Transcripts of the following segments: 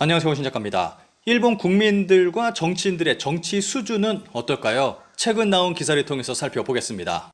안녕하세요. 신작가입니다. 일본 국민들과 정치인들의 정치 수준은 어떨까요? 최근 나온 기사를 통해서 살펴보겠습니다.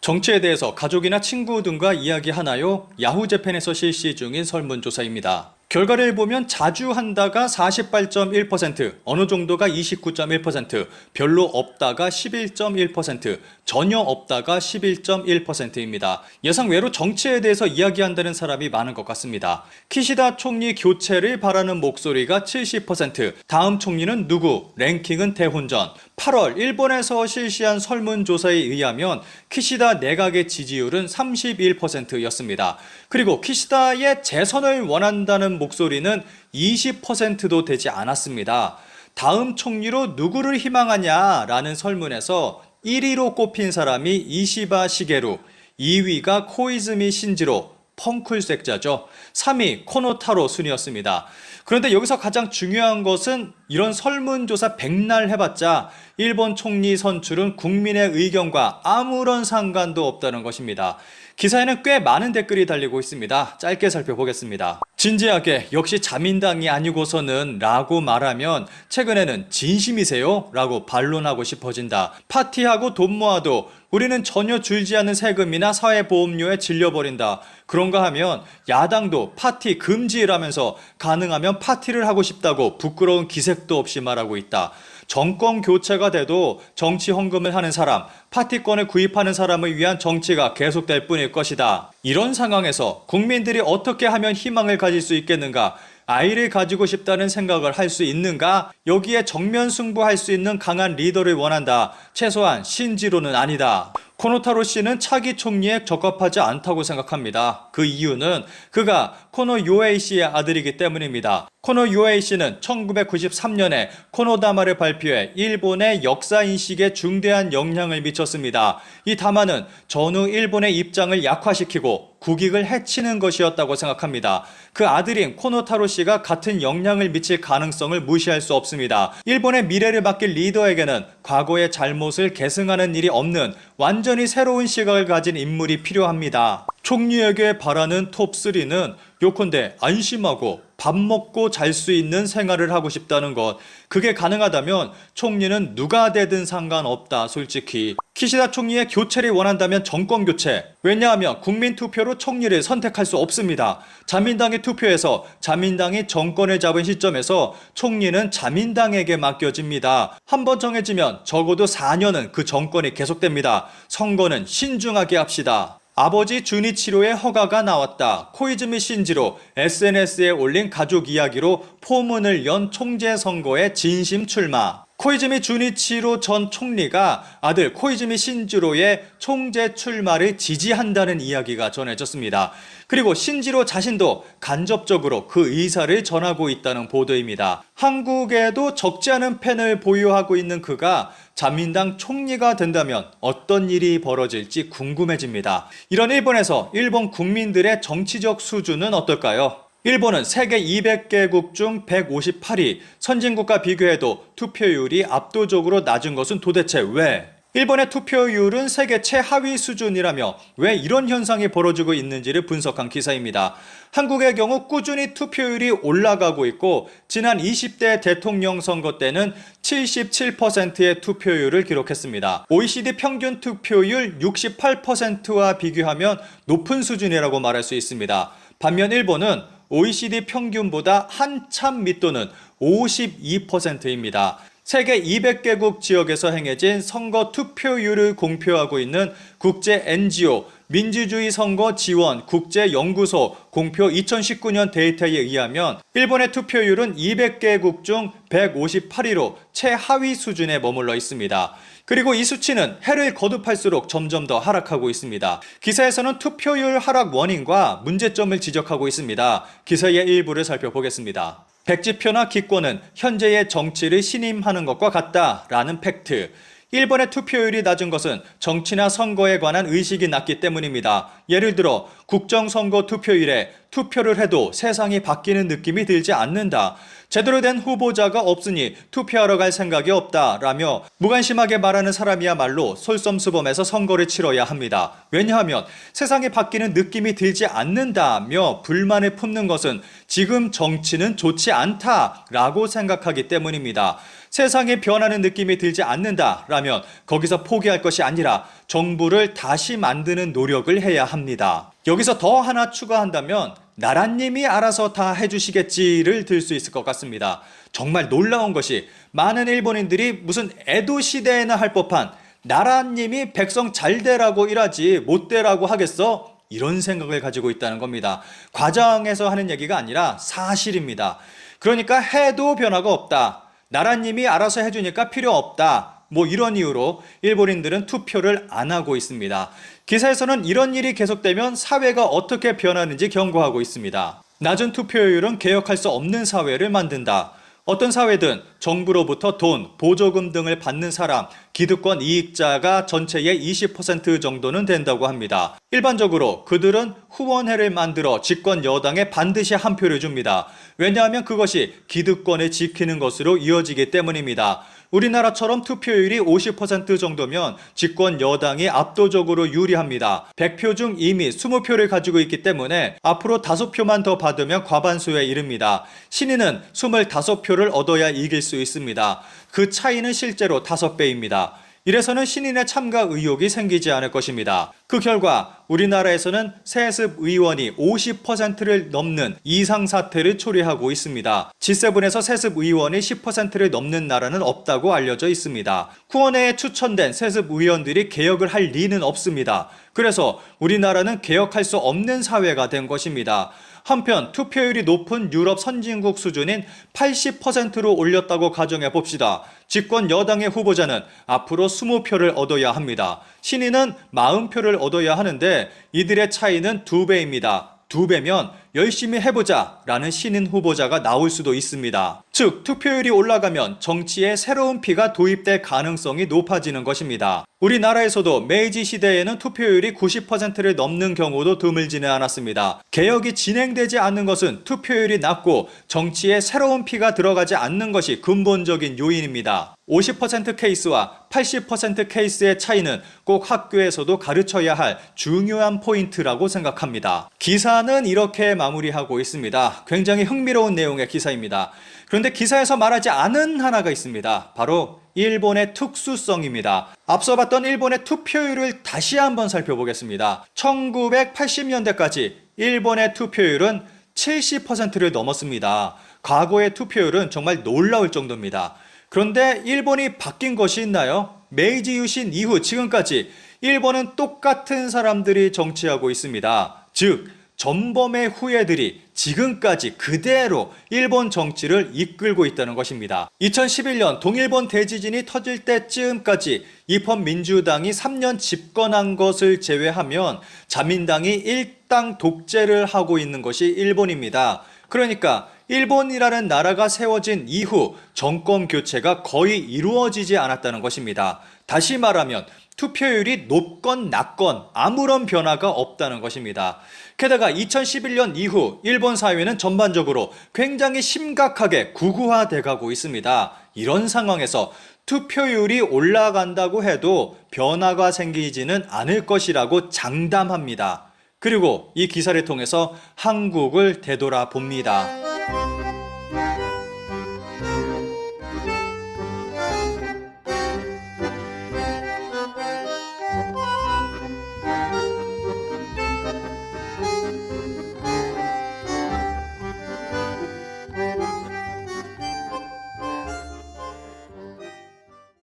정치에 대해서 가족이나 친구 등과 이야기하나요? 야후재팬에서 실시 중인 설문조사입니다. 결과를 보면 자주 한다가 48.1%, 어느 정도가 29.1%, 별로 없다가 11.1%, 전혀 없다가 11.1%입니다. 예상외로 정치에 대해서 이야기한다는 사람이 많은 것 같습니다. 키시다 총리 교체를 바라는 목소리가 70%, 다음 총리는 누구, 랭킹은 대혼전. 8월 일본에서 실시한 설문조사에 의하면 키시다 내각의 지지율은 31%였습니다. 그리고 키시다의 재선을 원한다는 목소리는 20%도 되지 않았습니다. 다음 총리로 누구를 희망하냐라는 설문에서 1위로 꼽힌 사람이 이시바 시게루, 2위가 코이즈미 신지로, 펑쿨색자죠. 3위 코노타로 순이었습니다. 그런데 여기서 가장 중요한 것은 이런 설문조사 백날 해봤자 일본 총리 선출은 국민의 의견과 아무런 상관도 없다는 것입니다. 기사에는 꽤 많은 댓글이 달리고 있습니다. 짧게 살펴보겠습니다. 진지하게 역시 자민당이 아니고서는 라고 말하면 최근에는 진심이세요? 라고 반론하고 싶어진다. 파티하고 돈 모아도 우리는 전혀 줄지 않는 세금이나 사회보험료에 질려버린다. 그런가 하면 야당도 파티 금지라면서 가능하면 파티를 하고 싶다고 부끄러운 기색도 없이 말하고 있다. 정권 교체가 돼도 정치 헌금을 하는 사람, 파티권을 구입하는 사람을 위한 정치가 계속될 뿐일 것이다. 이런 상황에서 국민들이 어떻게 하면 희망을 가질 수 있겠는가? 아이를 가지고 싶다는 생각을 할 수 있는가? 여기에 정면 승부할 수 있는 강한 리더를 원한다. 최소한 신지로는 아니다. 코노타로 씨는 차기 총리에 적합하지 않다고 생각합니다. 그 이유는 그가 코노 요에이 씨의 아들이기 때문입니다. 코노 요에이 씨는 1993년에 코노다마를 발표해 일본의 역사인식에 중대한 영향을 미쳤습니다. 이 담화는 전후 일본의 입장을 약화시키고 국익을 해치는 것이었다고 생각합니다. 그 아들인 코노타로 씨가 같은 영향을 미칠 가능성을 무시할 수 없습니다. 일본의 미래를 맡길 리더에게는 과거의 잘못을 계승하는 일이 없는 완전히 새로운 시각을 가진 인물이 필요합니다. 총리에게 바라는 톱3는 요컨대 안심하고 밥 먹고 잘 수 있는 생활을 하고 싶다는 것. 그게 가능하다면 총리는 누가 되든 상관없다. 솔직히 키시다 총리의 교체를 원한다면 정권 교체. 왜냐하면 국민 투표로 총리를 선택할 수 없습니다. 자민당이 투표해서 자민당이 정권을 잡은 시점에서 총리는 자민당에게 맡겨집니다. 한번 정해지면 적어도 4년은 그 정권이 계속됩니다. 선거는 신중하게 합시다. 아버지 주니치로의 허가가 나왔다. 코이즈미 신지로 SNS에 올린 가족 이야기로 포문을 연 총재 선거에 진심 출마. 코이즈미 주니치로 전 총리가 아들 코이즈미 신지로의 총재 출마를 지지한다는 이야기가 전해졌습니다. 그리고 신지로 자신도 간접적으로 그 의사를 전하고 있다는 보도입니다. 한국에도 적지 않은 팬을 보유하고 있는 그가 자민당 총리가 된다면 어떤 일이 벌어질지 궁금해집니다. 이런 일본에서 일본 국민들의 정치적 수준은 어떨까요? 일본은 세계 200개국 중 158위, 선진국과 비교해도 투표율이 압도적으로 낮은 것은 도대체 왜? 일본의 투표율은 세계 최하위 수준이라며 왜 이런 현상이 벌어지고 있는지를 분석한 기사입니다. 한국의 경우 꾸준히 투표율이 올라가고 있고 지난 20대 대통령 선거 때는 77%의 투표율을 기록했습니다. OECD 평균 투표율 68%와 비교하면 높은 수준이라고 말할 수 있습니다. 반면 일본은 OECD 평균보다 한참 밑도는 52%입니다. 세계 200개국 지역에서 행해진 선거 투표율을 공표하고 있는 국제 NGO 민주주의 선거 지원 국제연구소 공표 2019년 데이터에 의하면 일본의 투표율은 200개국 중 158위로 최하위 수준에 머물러 있습니다. 그리고 이 수치는 해를 거듭할수록 점점 더 하락하고 있습니다. 기사에서는 투표율 하락 원인과 문제점을 지적하고 있습니다. 기사의 일부를 살펴보겠습니다. 백지표나 기권은 현재의 정치를 신임하는 것과 같다라는 팩트. 일본의 투표율이 낮은 것은 정치나 선거에 관한 의식이 낮기 때문입니다. 예를 들어 국정선거 투표일에 투표를 해도 세상이 바뀌는 느낌이 들지 않는다. 제대로 된 후보자가 없으니 투표하러 갈 생각이 없다라며 무관심하게 말하는 사람이야말로 솔선수범해서 선거를 치러야 합니다. 왜냐하면 세상이 바뀌는 느낌이 들지 않는다며 불만을 품는 것은 지금 정치는 좋지 않다라고 생각하기 때문입니다. 세상이 변하는 느낌이 들지 않는다라면 거기서 포기할 것이 아니라 정부를 다시 만드는 노력을 해야 합니다. 여기서 더 하나 추가한다면 나라님이 알아서 다 해주시겠지를 들 수 있을 것 같습니다. 정말 놀라운 것이 많은 일본인들이 무슨 에도 시대에나 할 법한 나라님이 백성 잘 되라고 일하지 못 되라고 하겠어? 이런 생각을 가지고 있다는 겁니다. 과장해서 하는 얘기가 아니라 사실입니다. 그러니까 해도 변화가 없다. 나라님이 알아서 해주니까 필요 없다. 이런 이유로 일본인들은 투표를 안 하고 있습니다. 기사에서는 이런 일이 계속되면 사회가 어떻게 변하는지 경고하고 있습니다. 낮은 투표율은 개혁할 수 없는 사회를 만든다. 어떤 사회든 정부로부터 돈, 보조금 등을 받는 사람, 기득권 이익자가 전체의 20% 정도는 된다고 합니다. 일반적으로 그들은 후원회를 만들어 집권 여당에 반드시 한 표를 줍니다. 왜냐하면 그것이 기득권을 지키는 것으로 이어지기 때문입니다. 우리나라처럼 투표율이 50% 정도면 집권 여당이 압도적으로 유리합니다. 100표 중 이미 20표를 가지고 있기 때문에 앞으로 5표만 더 받으면 과반수에 이릅니다. 신인은 25표를 얻어야 이길 수 있습니다. 그 차이는 실제로 5배입니다. 이래서는 신인의 참가 의욕이 생기지 않을 것입니다. 그 결과 우리나라에서는 세습 의원이 50%를 넘는 이상사태를 초래하고 있습니다. G7에서 세습 의원이 10%를 넘는 나라는 없다고 알려져 있습니다. 후원회에 추천된 세습 의원들이 개혁을 할 리는 없습니다. 그래서 우리나라는 개혁할 수 없는 사회가 된 것입니다. 한편 투표율이 높은 유럽 선진국 수준인 80%로 올렸다고 가정해 봅시다. 집권 여당의 후보자는 앞으로 20표를 얻어야 합니다. 신인은 40표를 얻어야 하는데 이들의 차이는 2배입니다. 2배면 열심히 해보자 라는 신인 후보자가 나올 수도 있습니다. 즉 투표율이 올라가면 정치에 새로운 피가 도입될 가능성이 높아지는 것입니다. 우리나라에서도 메이지 시대에는 투표율이 90%를 넘는 경우도 드물지는 않았습니다. 개혁이 진행되지 않는 것은 투표율이 낮고 정치에 새로운 피가 들어가지 않는 것이 근본적인 요인입니다. 50% 케이스와 80% 케이스의 차이는 꼭 학교에서도 가르쳐야 할 중요한 포인트라고 생각합니다. 기사는 이렇게 마무리하고 있습니다. 굉장히 흥미로운 내용의 기사입니다. 그런데 기사에서 말하지 않은 하나가 있습니다. 바로 일본의 특수성입니다. 앞서 봤던 일본의 투표율을 다시 한번 살펴보겠습니다. 1980년대까지 일본의 투표율은 70%를 넘었습니다. 과거의 투표율은 정말 놀라울 정도입니다. 그런데 일본이 바뀐 것이 있나요? 메이지 유신 이후 지금까지 일본은 똑같은 사람들이 정치하고 있습니다. 즉 전범의 후예들이 지금까지 그대로 일본 정치를 이끌고 있다는 것입니다. 2011년 동일본 대지진이 터질 때쯤까지 입헌민주당이 3년 집권한 것을 제외하면 자민당이 일당 독재를 하고 있는 것이 일본입니다. 그러니까 일본이라는 나라가 세워진 이후 정권 교체가 거의 이루어지지 않았다는 것입니다. 다시 말하면 투표율이 높건 낮건 아무런 변화가 없다는 것입니다. 게다가 2011년 이후 일본 사회는 전반적으로 굉장히 심각하게 극우화돼 가고 있습니다. 이런 상황에서 투표율이 올라간다고 해도 변화가 생기지는 않을 것이라고 장담합니다. 그리고 이 기사를 통해서 한국을 되돌아봅니다.